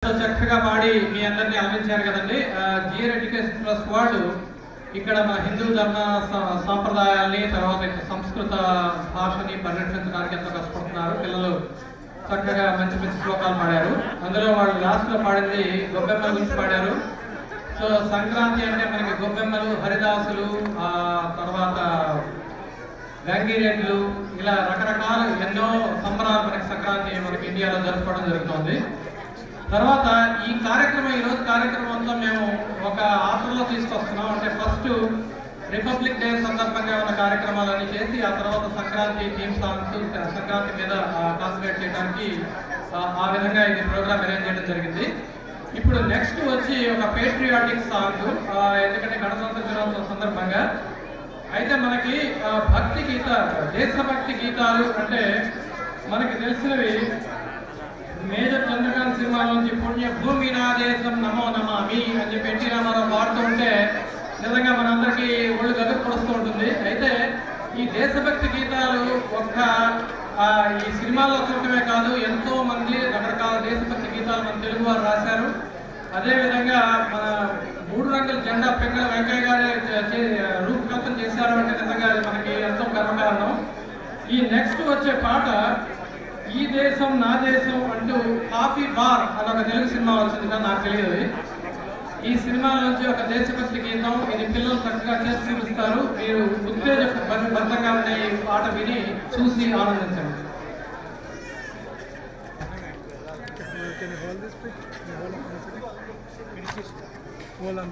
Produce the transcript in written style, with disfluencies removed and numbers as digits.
చక్కగా పాడి మీ అందరినీ అలరించారు కదండి. జిఆర్ ఎడ్యుకేషన్ ప్లస్ వాళ్ళు ఇక్కడ మన హిందూ ధర్మ సాంప్రదాయాల్ని తర్వాత సంస్కృత భాషని పరిరక్షించడానికి ఎంతో కష్టపడుతున్నారు. పిల్లలు చక్కగా మంచి మంచి శ్లోకాలు పాడారు. అందులో వాళ్ళు లాస్ట్ లో పాడింది గొబ్బెమ్మల గురించి పాడారు. సో సంక్రాంతి అంటే మనకి గొబ్బెమ్మలు, హరిదాసులు, తర్వాత గంగిరెడ్లు, ఇలా రకరకాల ఎన్నో సంబరాలు మనకి సంక్రాంతి మనకి ఇండియాలో జరుపుకోవడం జరుగుతుంది. తర్వాత ఈ కార్యక్రమం ఈరోజు కార్యక్రమం అంతా మేము ఒక ఆఫర్లో తీసుకొస్తున్నాం. అంటే ఫస్ట్ రిపబ్లిక్ డే సందర్భంగా ఉన్న కార్యక్రమాలన్నీ చేసి ఆ తర్వాత సంక్రాంతి థీమ్ సాంగ్స్ సంక్రాంతి మీద కాన్సన్ట్రేట్ చేయడానికి ఆ విధంగా ఇది ప్రోగ్రామ్ అరేంజ్ చేయడం జరిగింది. ఇప్పుడు నెక్స్ట్ వచ్చి ఒక పేట్రియాటిక్ సాంగ్, ఎందుకంటే గణతంత్ర దినోత్సవం సందర్భంగా. అయితే మనకి భక్తి గీతాలు, దేశభక్తి గీతాలు అంటే మనకి తెలిసినవి మేజర్ చంద్రకాంత్ సినిమా నుంచి పుణ్య భూమి నా దేశం నమో నమామి అని చెప్పి ఎన్టీ రామారావు పాడుతూ ఉంటే నిజంగా మనందరికీ ఒళ్ళు గదుపు పడుతూ ఉంటుంది. అయితే ఈ దేశభక్తి గీతాలు ఒక్క ఈ సినిమాలో చూడటమే కాదు, ఎంతో మంది రకరకాల దేశభక్తి గీతాలు మన తెలుగు వారు రాశారు. అదేవిధంగా మన 3 రంగుల జెండా పెంగళ వెంకయ్య గారు రూపకల్పన చేశారు అంటే నిజంగా అది మనకి ఎంతో గర్వకారణం. ఈ నెక్స్ట్ వచ్చే పాట ఈ దేశం నా దేశం అంటూ కాఫీ బార్ అని ఒక తెలుగు సినిమా వచ్చింది కానీ నాకు తెలియదు. ఈ సినిమా నుంచి ఒక దేశభక్తి గీతం, ఇది పిల్లలు చక్కగా చేసి చూపిస్తారు. మీరు ఉత్తేజభరితంగా ఉండే ఈ పాట విని చూసి ఆనందించండి. Hold on,